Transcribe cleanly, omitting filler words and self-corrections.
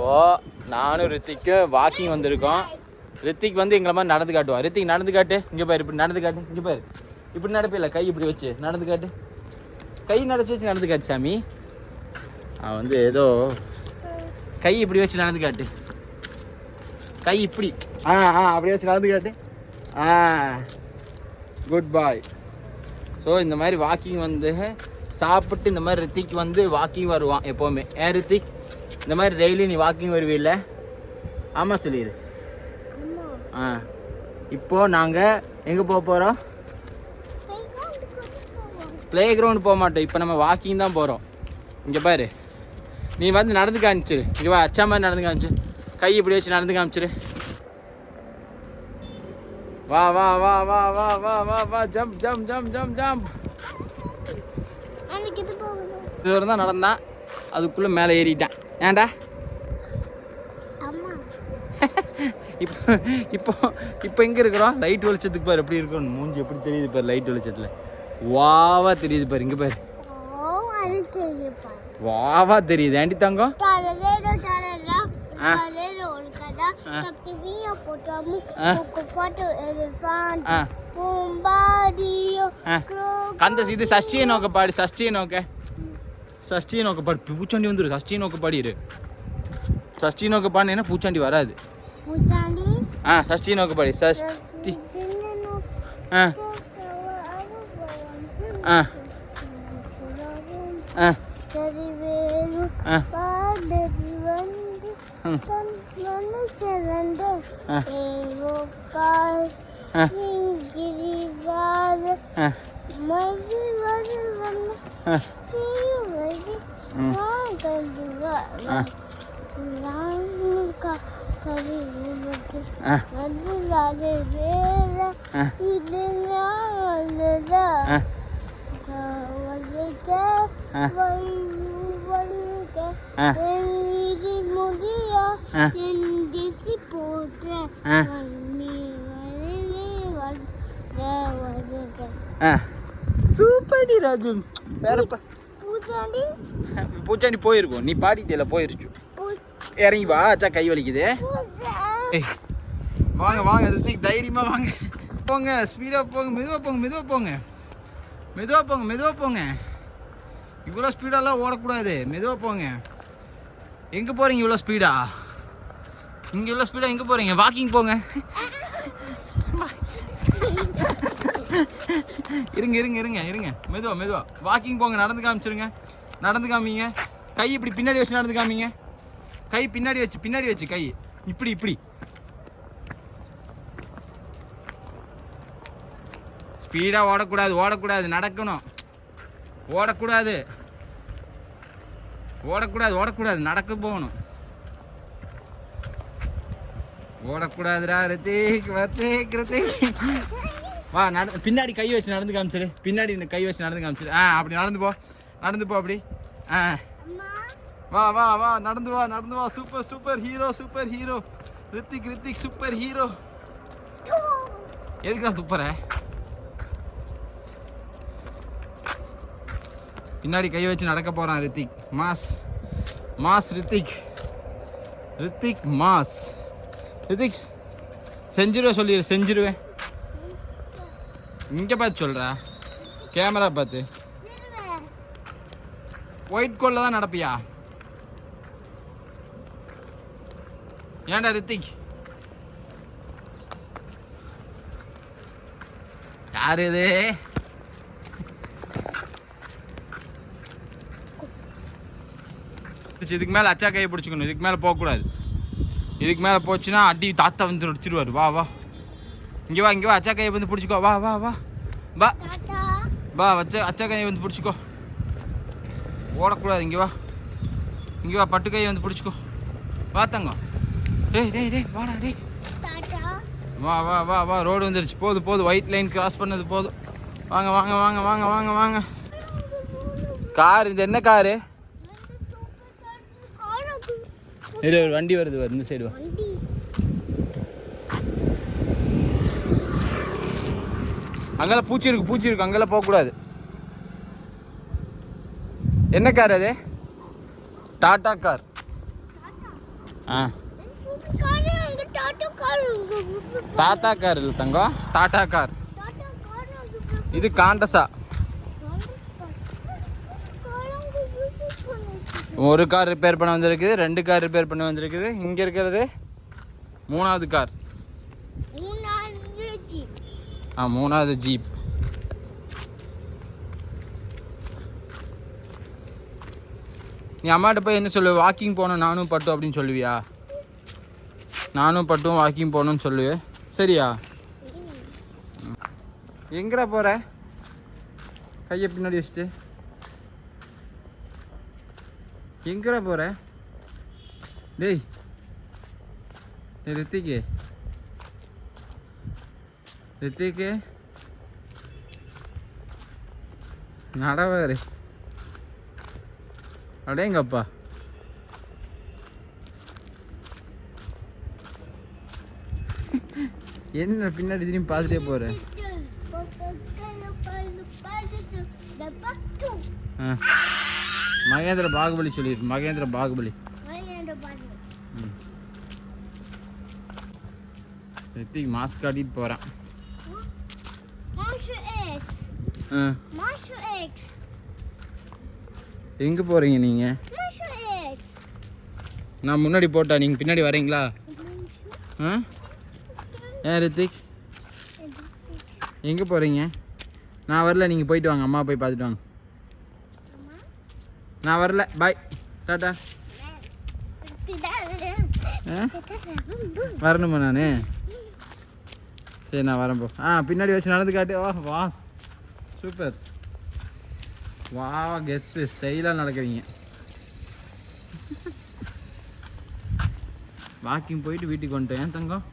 இப்போது நானும் ரித்திக்கும் வாக்கிங் வந்திருக்கோம். ரித்திக் வந்து எங்களை மாதிரி நடந்து காட்டுவான். ரித்திக் நடந்து காட்டு, இங்கே பாரு, இப்படி நடந்து காட்டு, இங்கே பாரு, இப்படி நடப்பில்ல, கை இப்படி வச்சு நடந்து காட்டு, கை நடச்சி வச்சு நடந்து காட்டு சாமி. அவன் வந்து ஏதோ கை இப்படி வச்சு நடந்து காட்டு, கை இப்படி அப்படியே வச்சு நடந்து காட்டு. குட் பாய். ஸோ இந்த மாதிரி வாக்கிங் வந்து சாப்பிட்டு இந்த மாதிரி ரித்திக் வந்து வாக்கிங் வருவான் எப்போவுமே. ஏன் ரித்திக் இந்த மாதிரி டெய்லி நீ வாக்கிங் வருவீல்ல? ஆமாம் சொல்லிடு. இப்போது நாங்கள் எங்கே போக போகிறோம்? ப்ளே கிரவுண்டு போக மாட்டோம். இப்போ நம்ம வாக்கிங் தான் போகிறோம். இங்கே பாரு, நீ வந்து நடந்து காமிச்சிரு. இங்கே வா, அச்சா மாதிரி நடந்து காமிச்சிரு, கை இப்படி வச்சு நடந்து காமிச்சிரு. வா வா வா வா வா வா வா வா, jump jump jump jump jump. இது வரை தான் நடந்தான், அதுக்குள்ளே மேலே ஏறிட்டான். ஏன்டா இப்போ இப்போ இப்போ எங்கே இருக்கிறோம்? லைட் வெளிச்சத்துக்கு பாரு எப்படி இருக்கும், மூஞ்சி எப்படி தெரியுது பாரு லைட் வெளிச்சத்தில். வாவா தெரியுது பாரு, இங்கே பாரு, வாவா தெரியுது. ஆண்டி தங்கம் கந்த இது சஷ்டியை நோக்க பாடி, சஷ்டியை நோக்க, சஷ்டியை நோக்க பாடு. பூச்சாண்டி வந்துடும், சஷ்டியை நோக்க பாடிடு. சஷ்டியை நோக்க பாடினா பூச்சாண்டி வராது. சஷ்டியை நோக்க பாடி, சஷ்டி. சூப்பர்டி ராஜு. வேற பூச்சாண்டி போயிருக்கும், நீ பாடிட்டேல போயிருச்சு. இறங்கி வா, அச்சா கை வலிக்குது. வாங்க வாங்க, தைரியமா வாங்க, போங்க, ஸ்பீடாக போங்க, மெதுவாக போங்க, மெதுவாக போங்க, மெதுவாக போங்க, மெதுவாக போங்க. இவ்வளோ ஸ்பீடாலாம் ஓடக்கூடாது, மெதுவாக போங்க. எங்கே போகிறீங்க இவ்வளோ ஸ்பீடா? இங்கே இவ்வளோ ஸ்பீடாக எங்கே போகிறீங்க? வாக்கிங் போங்க. இருங்க இருங்க இருங்க இருங்க, மெதுவா மெதுவா வாக்கிங் போங்க. நடந்து காமிச்சிருங்க, நடந்து காமிங்க. கை இப்படி பின்னாடி வச்சு நடந்து காமிங்க. கை பின்னாடி வச்சு, பின்னாடி வச்சு கை இப்படி இப்படி. ஸ்பீடாக ஓடக்கூடாது, ஓடக்கூடாது, நடக்கணும். ஓடக்கூடாது, ஓடக்கூடாது, ஓடக்கூடாது, நடக்க போகணும். ஓடக்கூடாதுடா ரித்திக், ரித்திக், ரித்திக். வா, பின்னாடி கை வச்சு நடந்து காமிச்சிரு, பின்னாடி கை வச்சு நடந்து காமிச்சிரு. அப்படி நடந்து போ, நடந்து போ அப்படி. வா வா வா, நடந்து வா, நடந்து வா. Super super hero, super hero Rithik, Rithik super hero. எதுக்குடா சூப்பர? பின்னாடி கை வச்சு நடக்க போறான் Rithik. Mass mass Rithik, Rithik mass. Rithik செஞ்சிருவே சொல்லிடு, செஞ்சிருவேன். இங்கே பார்த்து சொல்கிறா, கேமரா பார்த்து. ஒயிட் கோல்ல தான் நடப்பியா? ஏன்டா ரித்திக்? யார் இது? இதுக்கு மேலே அச்சா கையை பிடிச்சிக்கணும், இதுக்கு மேலே போகக்கூடாது. இதுக்கு மேலே போச்சுன்னா அடி தாத்தா வந்து அடிச்சிருவாரு. வா வா, இங்கே வா, இங்கே வா, அச்சா கையை வந்து பிடிச்சிக்கோ. வா வா வா வா வா, அச்சா கையை வந்து பிடிச்சிக்கோ. ஓடக்கூடாது, இங்கே வா, இங்கே வா, பட்டு கையை வந்து பிடிச்சிக்கோ. வா தங்கம். டேய் டேய் டேய், வாடா டேய். வா வா வா வா, ரோடு வந்துருச்சு. போதும் போதும், ஒயிட் லைன் கிராஸ் பண்ணது போதும். வாங்க வாங்க வாங்க வாங்க வாங்க வாங்க. கார், இது என்ன காரு? இது ஒரு வண்டி வருது, இந்த சைடு வா. அங்கெல்லாம் பூச்சி இருக்கு, பூச்சி இருக்கு, அங்கெல்லாம் போகக்கூடாது. என்ன கார் அது? டாடா கார். ஆ டாடா கார் இல்லை தங்கம், டாடா கார். இது காண்டஸா. ஒரு கார் ரிப்பேர் பண்ண வந்திருக்குது, 2 கார் ரிப்பேர் பண்ண வந்திருக்குது. இங்கே இருக்கிறது 3வது கார். 3வது ஜீப். நீ அம்மாட்ட போய் என்ன சொல்லுவ? வாக்கிங் போகணும் நானும் பட்டும் அப்படின்னு சொல்லுவியா? நானும் பட்டும் வாக்கிங் போகணும்னு சொல்லுவே, சரியா? எங்கடா போற? கையை பின்னாடி வச்சுட்டு எங்கடா போற? டேய் ரித்திக்கு நடவாரு. அடேங்கப்பா. என்ன பின்னாடி திரும்பி பார்த்துட்டே போற? மகேந்திர பாகுபலி சொல்லிடு. மகேந்திர பாகுபலி. ரித்திக் மாஸ்க் காட்டிட்டு போறான். எங்க போறீங்க நீங்க? நான் முன்னாடி போட்டா நீங்க பின்னாடி வரீங்களா? ஏன் ரித்திக் எங்க போறீங்க? நான் வரல, நீங்க போயிட்டு வாங்க. அம்மா போய் பார்த்துட்டு வாங்க. நான் வரல, பாய், டாடா. வரணுமா நான்? சரி நான் வரேன் போ. பின்னாடி வச்சு நடந்து காட்டு. Was super. வா கெத்து, ஸ்டைலாக நடக்கிறீங்க. வாக்கிங் போயிட்டு வீட்டுக்கு வந்துட்டேன். ஏன் தங்கம்?